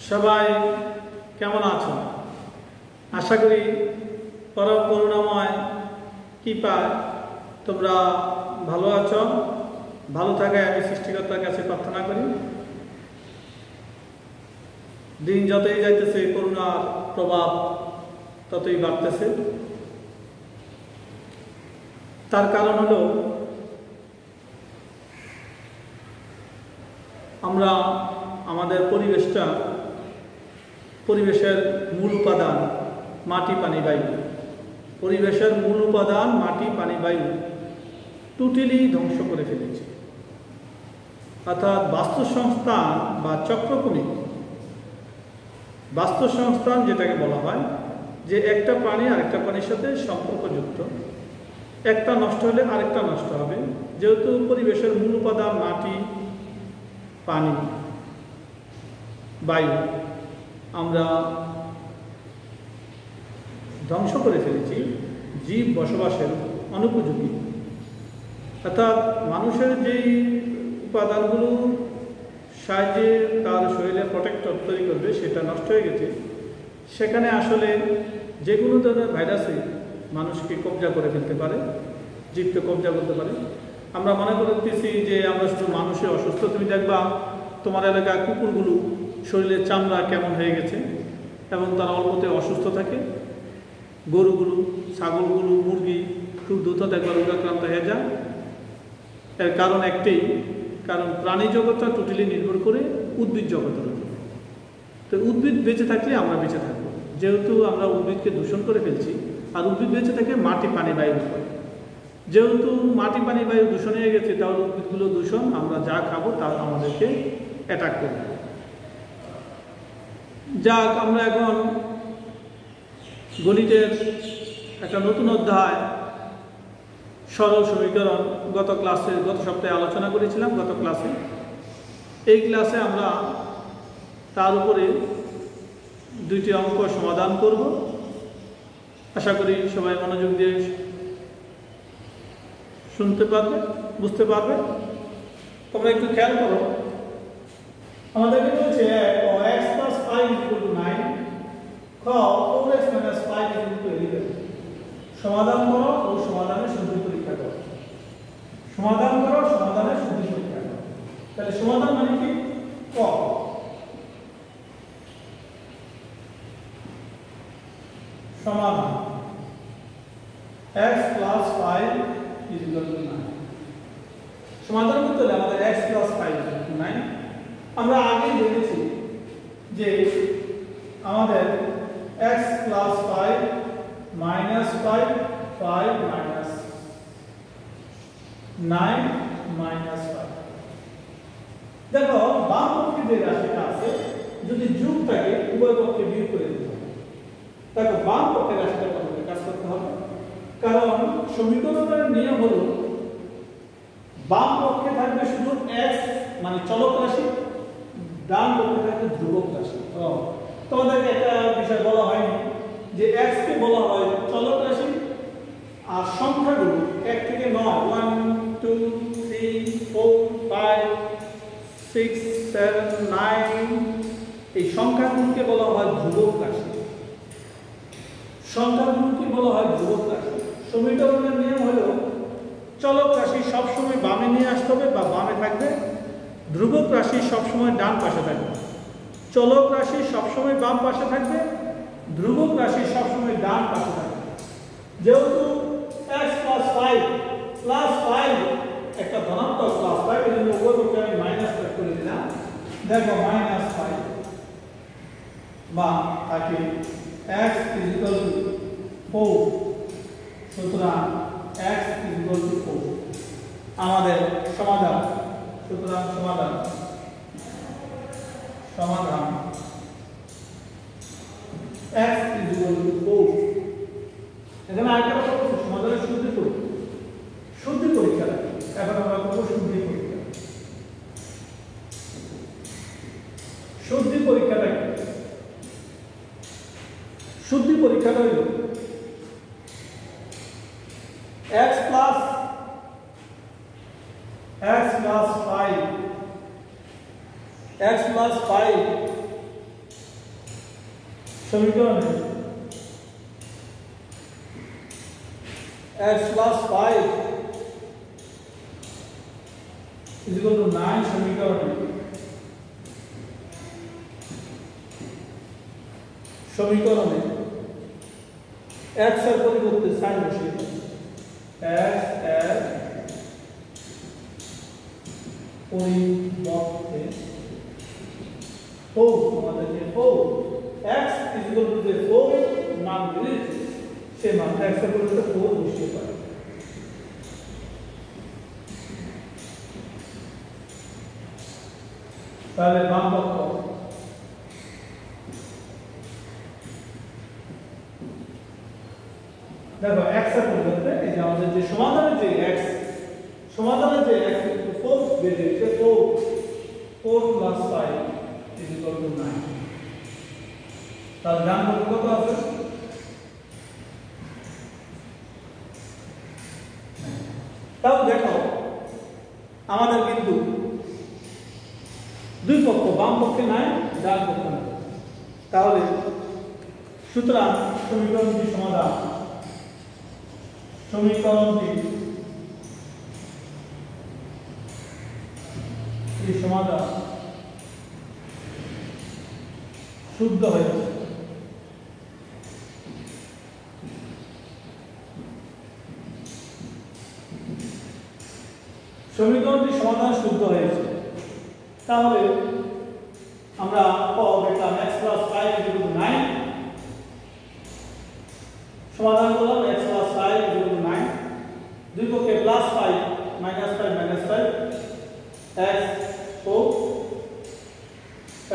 সবাই কেমন আছো? আশা করি পরম করুণাময় কৃপায় তোমরা ভালো আছো। ভালো থাকায় আমি সৃষ্টিকর্তার কাছে প্রার্থনা করি। দিন যতই যাইতেছে করুণার প্রভাব ততই বাড়তেছে। তার কারণ হলো আমরা আমাদের পরিবেশের মূল উপাদান মাটি, পানি, বায়ু, পরিবেশের মূল উপাদান মাটি, পানি, বায়ু টোটালি ধ্বংস করে ফেলেছি। অর্থাৎ বাস্তুসংস্থান বা চক্রকূমি, বাস্তুসংস্থান যেটাকে বলা হয় যে একটা প্রাণী আরেকটা প্রাণীর সাথে সম্পর্কযুক্ত, একটা নষ্ট হলে আরেকটা নষ্ট হবে। যেহেতু পরিবেশের মূল উপাদান মাটি, পানি, বায়ু আমরা ধ্বংস করে ফেলেছি, জীব বসবাসের অনুপযোগী। অর্থাৎ মানুষের যেই উপাদানগুলো সাহায্যে তার শরীরে প্রোটেক্টর তৈরি করবে সেটা নষ্ট হয়ে গেছে। সেখানে আসলে যে কোনো ধরনের ভাইরাসে মানুষকে কবজা করে ফেলতে পারে, জীবকে কবজা করতে পারে। আমরা মনে করতেছি যে আমরা শুধু মানুষের অসুস্থ। তুমি দেখবা তোমার এলাকায় কুকুরগুলো শরীরের চামড়া কেমন হয়ে গেছে এবং তারা অল্পতে অসুস্থ থাকে। গরুগুলো, ছাগলগুলো, মুরগি খুব দ্রুত দেখবা রোগাক্রান্ত হয়ে যায়। এর কারণ একটাই, কারণ প্রাণী জগৎটা টোটালি নির্ভর করে উদ্ভিদ জগতের উপর। তো উদ্ভিদ বেঁচে থাকলে আমরা বেঁচে থাকবো। যেহেতু আমরা উদ্ভিদকে দূষণ করে ফেলছি, আর উদ্ভিদ বেঁচে থাকে মাটি, পানি, বায়ুর উপর। যেহেতু মাটি, পানি, বায়ু দূষণ হয়ে গেছে, তাহলে উদ্ভিদগুলো দূষণ, আমরা যা খাবো তা আমাদেরকে অ্যাটাক করবে। যাক, আমরা এখন গণিতের একটা নতুন অধ্যায় সরল সমীকরণ গত সপ্তাহে আলোচনা করেছিলাম। গত ক্লাসে এই ক্লাসে আমরা তার উপরে দুইটি অঙ্ক সমাধান করব। আশা করি সবাই মনোযোগ দিয়ে শুনতে পারবে, বুঝতে পারবে। তোমরা একটু খেয়াল করো, আমাদেরকে বলছে x + 5 = 9, খ 4x - 5 = 11। সমাধান করো ও সমাধানের শুদ্ধি পরীক্ষা করো। সমাধান করো, সমাধানের শুদ্ধি পরীক্ষা করো। তাহলে সমাধান মানে কি? ক সমাধান x + 5 = 9। সমাধান করতে হলে আমাদের x + 5 = 9। আমরা আগে দেখেছি যে আমাদের x + 5 - 5 5 - 9 - 5। দেখো বাম পক্ষে যে রাশিটা আছে যদি যোগ থাকে উভয় পক্ষে বিয়োগ করে দিতে হবে। দেখো বাম পক্ষের রাশিটা আমাদের কাজ করতে হবে, কারণ সমীকরণের নিয়ম হলো বাম পক্ষে থাকবে শুধু x মানে চলক রাশি, ডান পক্ষে থাকবে ধ্রুবক রাশি। তোমাদেরকে একটা বিষয় বলা হয়নি যে x কে বলা হয় চলক রাশি, আর সংখ্যাগুলো 1 থেকে 9 1 2 3 4 5 6 7 9 এই সংখ্যাগুলোকে বলা হয় ধ্রুবক রাশি। সংখ্যাগুলোকে বলা হয় ধ্রুবক রাশি। সমীকরণের নিয়ম হলো চলক রাশি সবসময় বামে নিয়ে আসতে হবে বা বামে থাকবে, ধ্রুবক রাশি সবসময় ডান পাশে থাকবে। চলক রাশি সবসময় বাম পাশে থাকবে, ধ্রুবক রাশি সবসময় ডান পাশে থাকবে। যেহেতু x + 5 + 5 একটা ধনাত্মক +5, এর জন্য উভয় পক্ষে আমি মাইনাস করে দিলাম। দেখো -5 বা থাকে x = 4। সুতরাং x = 4 আমাদের সমাধান। সুতরাং সমাধান x = 4। এখানে আরেকটা কথা বলছি, সমাধানের শুদ্ধি পরীক্ষা। শুদ্ধি পরীক্ষা এখন আমরা করব শুদ্ধি পরীক্ষা। শুদ্ধি পরীক্ষাটা কি? শুদ্ধি পরীক্ষাটা হলো x + 5 x + 5 সমীকরণে x plus 5 is equal to 9 সমীকরণে x এর পরিবর্তে sin বসিয়ে x এর পরিবর্তে 4 আমাদের যে 4 x is equal to the 4 মান দিলে সে মান x এর পরিবর্তে 4 বসিয়ে পাবে। তাহলে বাম পক্ষ দেখো x এর পরিবর্তে এই যে আমাদের যে সমাধানের যে x একটু 4 বেড়ে গেছে 4 plus 5 is equal to 9। তাহলে ডান পক্ষ কত আছে? তাহলে দেখো আমাদের কিন্তু দুই পক্ষ, বাম পক্ষে নাই, ডান পক্ষে নাই। তাহলে সুতরাং সমীকরণটি সমাধান শুদ্ধ হয়েছে। সমীকরণটি সমাধান শুদ্ধ হয়েছে। তাহলে আমরা দেখলাম x plus 5 is equal to 9 সমাধান করলাম x plus 5 is equal to 9 দুই পক্ষে প্লাস 5 minus 5 x 4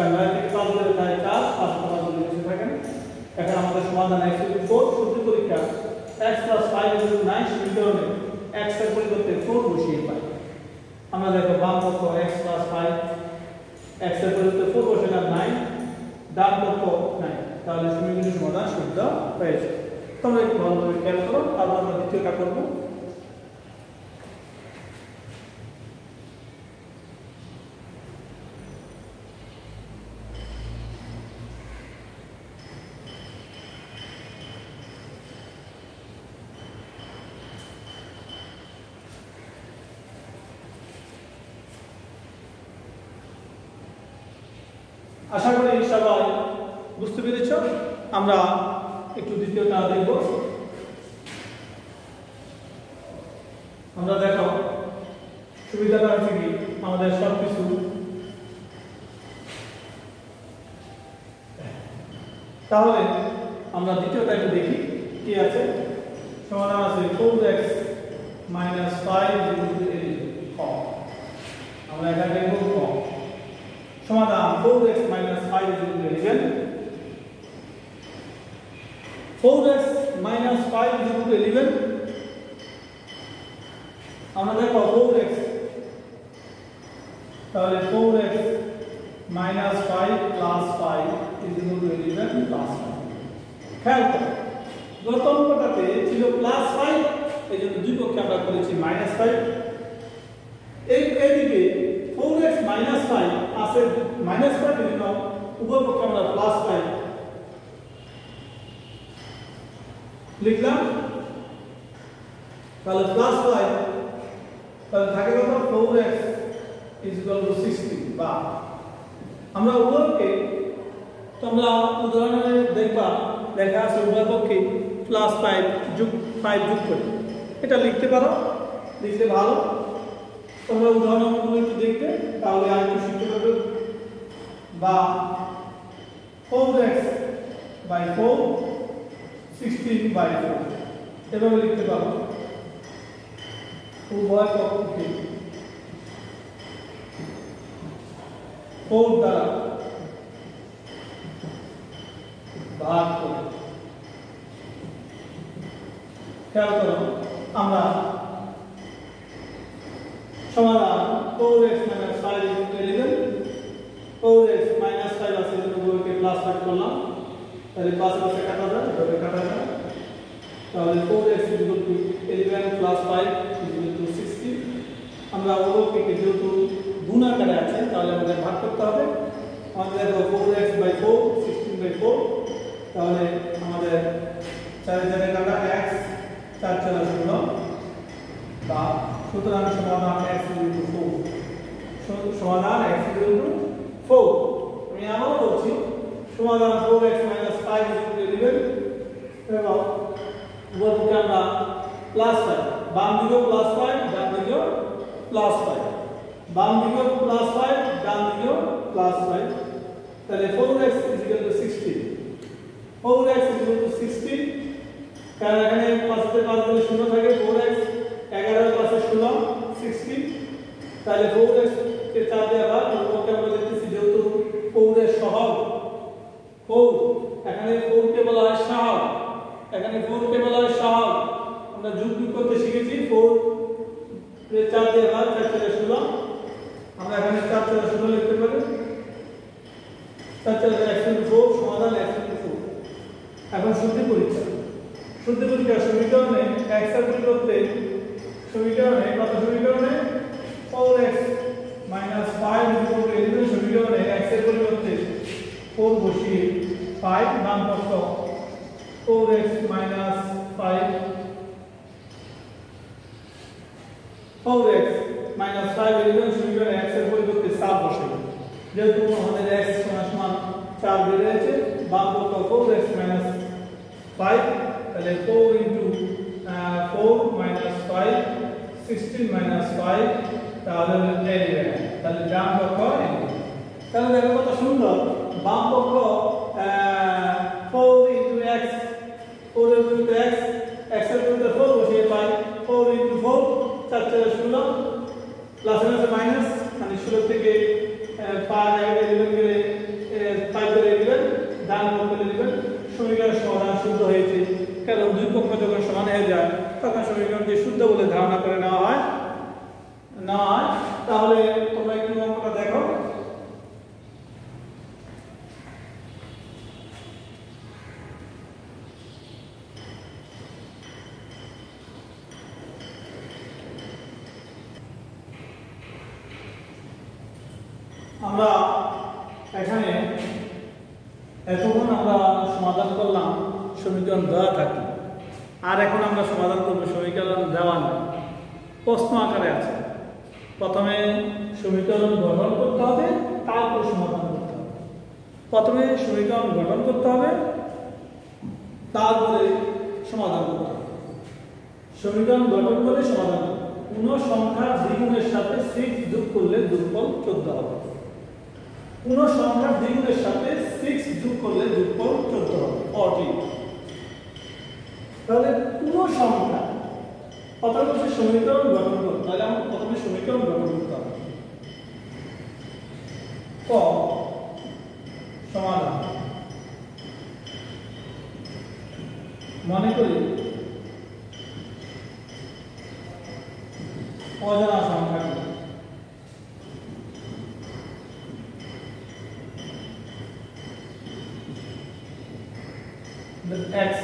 আমরা থেকে 5 ধরে তাই 4 5 ধরে লিখে থাকেন। এখন আমাদের সমাধান x equal to 4 সূত্র পরীক্ষা x plus 5 is equal to 9 সমীকরণে x এর পরিবর্তে 4 বসিয়ে পাই। আমরা দেখো বাম পক্ষ x plus 5 x এর পরিবর্তে 4 বসালাম 9, ডান পক্ষ 9। তাহলে সমীকরণের সমাধান শুদ্ধ হয়েছে। তোমরা একটু ভালোভাবে খেয়াল করো, তারপর আমরা দ্বিতীয়টা করব। আশা করি সবাই বুঝতে পেরেছ। আমরা একটু দ্বিতীয়টা দেখব। আমরা দেখো সুবিধাটা হচ্ছে কি আমাদের সবকিছু তাহলে আমরা দ্বিতীয়টা একটু দেখি কি আছে। সমাধান আছে 4x minus 5 is equal to 11। আমরা এটা দেখব সমাধান 4x minus 5 is equal to 11। 4x minus 5 is equal to 11। আমরা দেখো 4x তাহলে 4x minus 5 plus 5 is equal to 11 plus 5। খেয়াল করো গত অঙ্কটাতে ছিল প্লাস 5, এই জন্য দুই পক্ষে আমরা করেছি মাইনাস 5। এইদিকে 4x minus 5 আছে মাইনাস 5, এই জন্য উভয় পক্ষে আমরা প্লাস 5 লিখলাম। তাহলে প্লাস 5 তাহলে থাকে কত 4x is equal to 60। বা আমরা উভয়কে তোমরা উদাহরণে দেখবা লেখা আছে উভয় পক্ষে প্লাস 5 যোগ 5 যোগ করে এটা লিখতে পারো, লিখতে ভালো। তোমরা উদাহরণগুলো একটু দেখবে তাহলে আর একটু শিখতে পারবে। বা 4x by 4 16 by 4 এভাবে লিখতে পারো। উভয় পক্ষকে 4 দ্বারা ভাগ করে। খেয়াল করো আমরা সমাধান 4x minus 5 is equal to 11। 4x minus 5 আছে এর উপরে প্লাস 5 করলাম, তাহলে প্লাস আছে কাটা যায়, এভাবে কাটা যায়। তাহলে 4x is equal to 11 plus 5 is equal to 60। আমরা ওকে যেহেতু গুণ আকারে আছে তাহলে আমাদের ভাগ করতে হবে। আমাদের দেখো 4x by 4 16 by 4 তাহলে আমাদের 4 জায়গায় কাটা x 4 4 16 বা সুতরাং সমাধান x = 4 সমাধান x = 4 আমি আবার বলছি সমাধান 4x - 5 = 11 এবং উভয়কে আমরা +5 বাম দিকেও +5 ডান দিকেও +5 বাম দিকেও +5 ডান দিকেও +5 তাহলে 4x = 16 4x = 16 কারণ এখানে 5 তে 5 দিলে 0 থাকে 4x 11 + 16 16 তাহলে 4x কে 4 দিয়ে ভাগ ওকে আমরা লিখতেছি যেহেতু 4 এর সহগ 4 এখানে 4 কে বলা হয় সহগ এখানে 4 কে বলা হয় সহগ আমরা যোগ করতে শিখেছি 4 এর 4 দিয়ে ভাগ 4 4 16 আমরা এখানে 4 4 16 লিখতে পারি 4 4 x = 4 সমাধান x = 4 এখন শুদ্ধি পরীক্ষা সমীকরণে x এর পরিবর্তে সমীকরণে কত সমীকরণে 4x - 5 = 11 সমীকরণে x এর পরিবর্তে 4 বসিয়ে 5 বাম পক্ষ 4x - 5 4x - 5 11 সমীকরণে x এর পরিবর্তে 7 বসিয়ে যেহেতু আমাদের x সমান 4 বের হয়েছে বাম পক্ষ 4x - 5 তাহলে 4 * 4 - 5 16 - 5 তাহলে তাহলে ডান পক্ষ তাহলে দেখো কত সুন্দর বাম পক্ষ 4 * x 4 * x x এর পরিবর্তে 4 বসিয়ে পাই 4 * 4 4 4 16 প্লাস আছে মাইনাস মানে 16 থেকে 5 11 গেলে 5 করে দিবেন ডান পক্ষ দিবেন সমীকরণের সমাধান শুদ্ধ হয়েছে কারণ দুই পক্ষ যখন সমান হয়ে যায় তখন সমীকরণটি শুদ্ধ বলে ধারণা করে নেওয়া হয় তাহলে তোমরা একটু অঙ্কটা দেখো আমরা এখানে এতক্ষণ আমরা সমাধান করলাম সমীকরণ দেওয়া থাকে আর এখন আমরা সমাধান করব সমীকরণ দেওয়া না প্রশ্ন আকারে আছে প্রথমে সমীকরণ গঠন করতে হবে তারপর সমাধান করতে হবে প্রথমে সমীকরণ গঠন করতে হবে তারপরে সমাধান করতে হবে সমীকরণ গঠন করে সমাধান কোনো সংখ্যার দ্বিগুণের সাথে 6 যোগ করলে যোগফল 14 হবে কোনো সংখ্যার দ্বিগুণের সাথে 6 যোগ করলে যোগফল 14 হবে 14 তাহলে কোনো সংখ্যা প্রথমে সমীকরণ গঠন করতে তাহলে আমরা প্রথমে সমীকরণ গঠন করতে হবে ক সমাধান মনে করি অজানা সংখ্যাটি x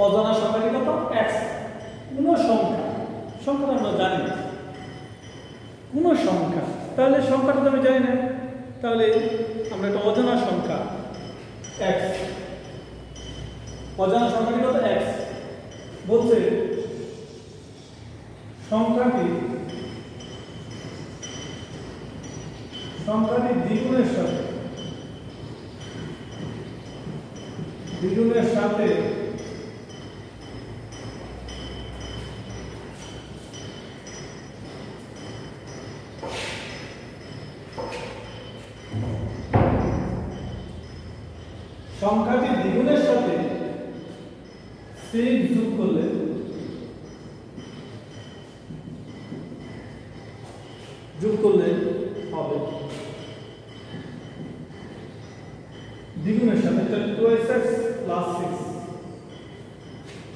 অজানা সংখ্যাটি কত x কোন সংখ্যাটা আমরা জানি না কোন সংখ্যা তাহলে সংখ্যাটা তো আমি জানি না তাহলে আমরা একটা অজানা সংখ্যা x অজানা সংখ্যাটি কত x বলছে সংখ্যাটি দ্বিগুণের সাথে সংখ্যাটি দ্বিগুণের সাথে 6 যোগ করলে হবে দ্বিগুণের সাথে 2x plus 6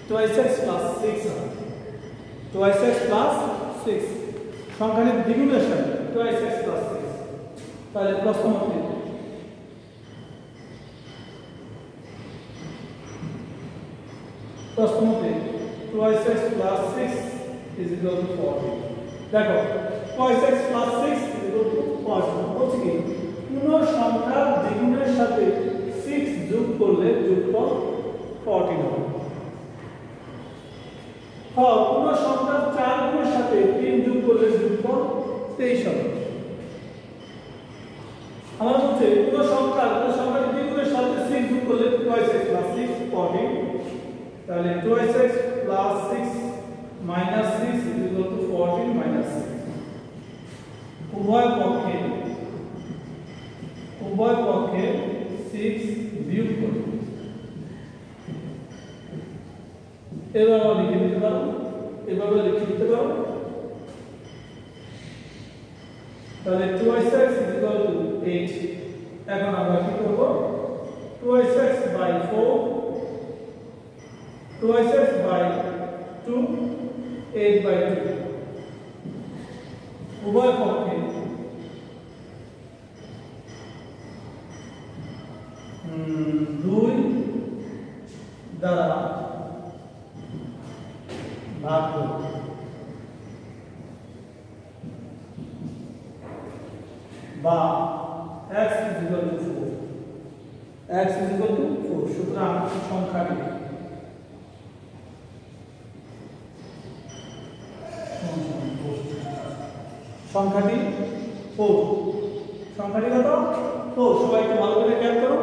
2x plus 6 2x plus 6 সংখ্যাটি দ্বিগুণের সাথে 2x plus 6 তাহলে প্রশ্ন মতে প্রশ্ন মতে 2x plus 6 is equal to 40 দেখো 2x plus 6 is equal to 40 বলছি কি কোন সংখ্যার দ্বিগুণের সাথে 6 যোগ করলে 14 হবে। কোনো সংখ্যার 4 গুণের সাথে 3 যোগ করলে যোগফল 23 হবে। আমার বলছে কোনো সংখ্যার 3 গুণের সাথে 6 যোগ করলে 2x plus 6 14, তাহলে 2x plus 6 minus 6 is equal to 14 minus 6। উভয় পক্ষে 6 বিয়োগ করব। এভাবে লিখে দিতে পারো, তাহলে 2x is equal to 8। এখন আমরা কি করব, 2x by 4, 2x by 2, 8 by 2 উভয় পক্ষে 2 দ্বারা ভাগ করব। বা x is equal to 4, x is equal to 4। সুতরাং সংখ্যাটি কত? 4। সবাই একটু ভালো করে খেয়াল করো।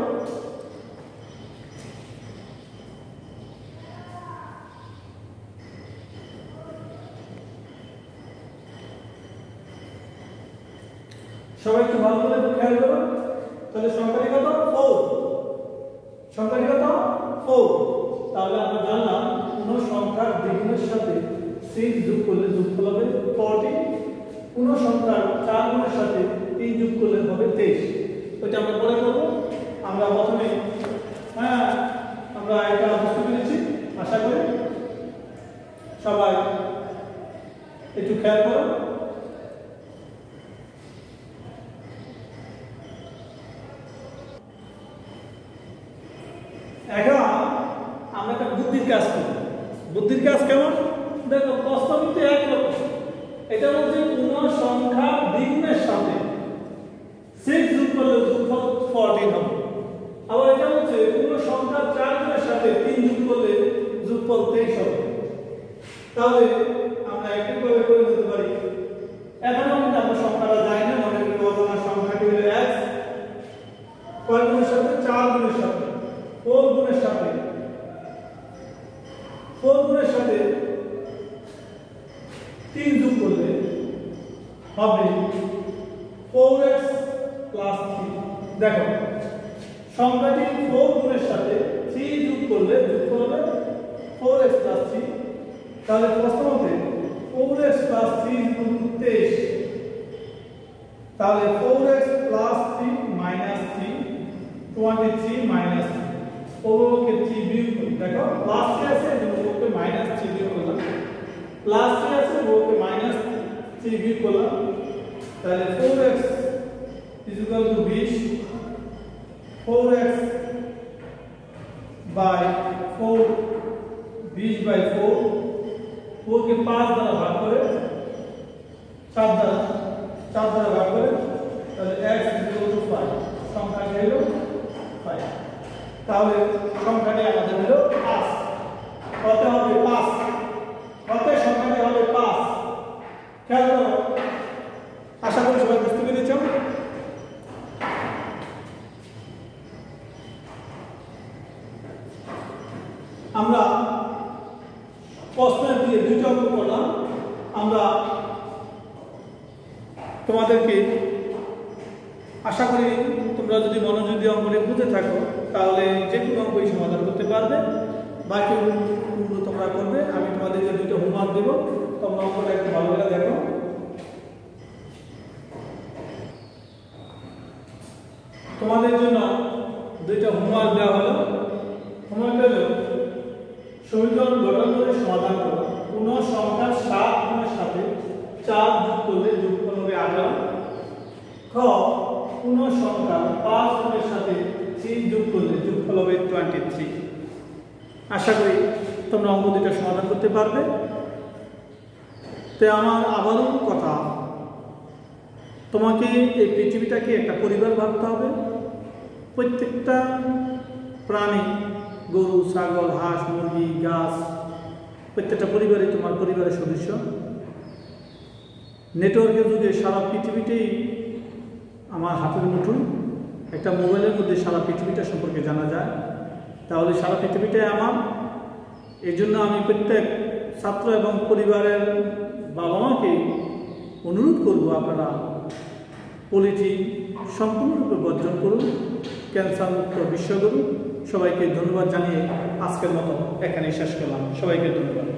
তাহলে সংখ্যাটি কত? 4। তাহলে আমরা জানলাম কোন সংখ্যার দ্বিগুণের সাথে 6 যোগ করলে যোগফল হবে 40, কোন সংখ্যার 4 গুণের সাথে 3 যোগ করলে হবে 23। ওইটা আমরা পরে করব। আমরা প্রথমে আমরা এটা বুঝতে পেরেছি, আশা করি সবাই একটু খেয়াল করো। এখন আমরা একটা বুদ্ধির কাজ করি। বুদ্ধির কাজ কেমন দেখো, প্রস্তাবিত একরকম। এটা বলছে কোন সংখ্যা দ্বিগুণের সাথে 6 যোগ করলে যোগফল 14 হবে। আবার এটা বলছে কোন সংখ্যা 4 গুণের সাথে 3 যোগ করলে যোগফল 23 হবে। তাহলে আমরা একইভাবে করে নিতে পারি। এখনো কিন্তু আমরা সংখ্যাটা জানি না, মনে করি অজানা সংখ্যাটি হলো x, কয় গুণের সাথে? 4 গুণের সাথে, 4 গুণের সাথে 3 যোগ করলে হবে 4x plus 3। দেখো সংখ্যাটি 4 গুণের সাথে 3 যোগ করলে যোগফল হবে 4x plus 3। তাহলে প্রশ্নতে 4x plus 3 = 23। তাহলে 4x plus 3 minus 3, 23 minus 3। ওকে 3 বিয়োগ করি। দেখো প্লাস 3 আছে, ওকে মাইনাস 3 বিয়োগ করলাম। প্লাস 3 আছে, ওকে মাইনাস 3 বিয়োগ করলাম। তাহলে 4x is equal to 20, 4x by 4, 20 by 4, ওকে 5 দ্বারা ভাগ করে 4 দ্বারা ভাগ করে, তাহলে x is equal to 5। সংখ্যাটি হলো 5। তাহলে সংখ্যাটি আমাদের হলো 5। কত হবে? 5। কত সংখ্যাটি হবে? 5। খেয়াল করো, আশা করি সবাই বুঝতে পেরেছ। আমরা প্রশ্নের দিয়ে 2টা অঙ্ক করলাম। আমরা তোমাদেরকে আশা করি তোমরা যদি মনোযোগ দিয়ে অঙ্কটি বুঝে থাকো তাহলে যে কোনো অঙ্কই সমাধান করতে পারবে। বাকি অঙ্কগুলো তোমরা করবে। আমি তোমাদেরকে 2টা হোমওয়ার্ক দেব, তোমরা অঙ্কটা একটু ভালো করে দেখো। তোমাদের জন্য 2টা হোমওয়ার্ক দেওয়া হলো। হোমওয়ার্কটা হলো সমীকরণ গঠন করে সমাধান করো। কোন সংখ্যার 7 গুণের সাথে 4 যোগ করলে যোগফল হবে 18। খ কোন সংখ্যা 5 গুণের সাথে 3 যোগ করলে যোগফল হবে 23। আশা করি তোমরা অঙ্ক 2টা সমাধান করতে পারবে। তো আমার আবারও কথা, তোমাকে এই পৃথিবীটাকে একটা পরিবার ভাবতে হবে। প্রত্যেকটা প্রাণী গরু, ছাগল, হাঁস, মুরগি, গাছ, প্রত্যেকটা পরিবারই তোমার পরিবারের সদস্য। নেটওয়ার্কের যুগে সারা পৃথিবীতেই আমার হাতের মুঠোয়, একটা মোবাইলের মধ্যে সারা পৃথিবীটা সম্পর্কে জানা যায়। তাহলে সারা পৃথিবীটাই আমার। এই জন্য আমি প্রত্যেক ছাত্র এবং পরিবারের বাবা মাকে অনুরোধ করব, আপনারা পলিথিন সম্পূর্ণরূপে বর্জন করুন, ক্যান্সার মুক্ত বিশ্ব করুন। সবাইকে ধন্যবাদ জানিয়ে আজকের মতো এখানে শেষ করলাম। সবাইকে ধন্যবাদ।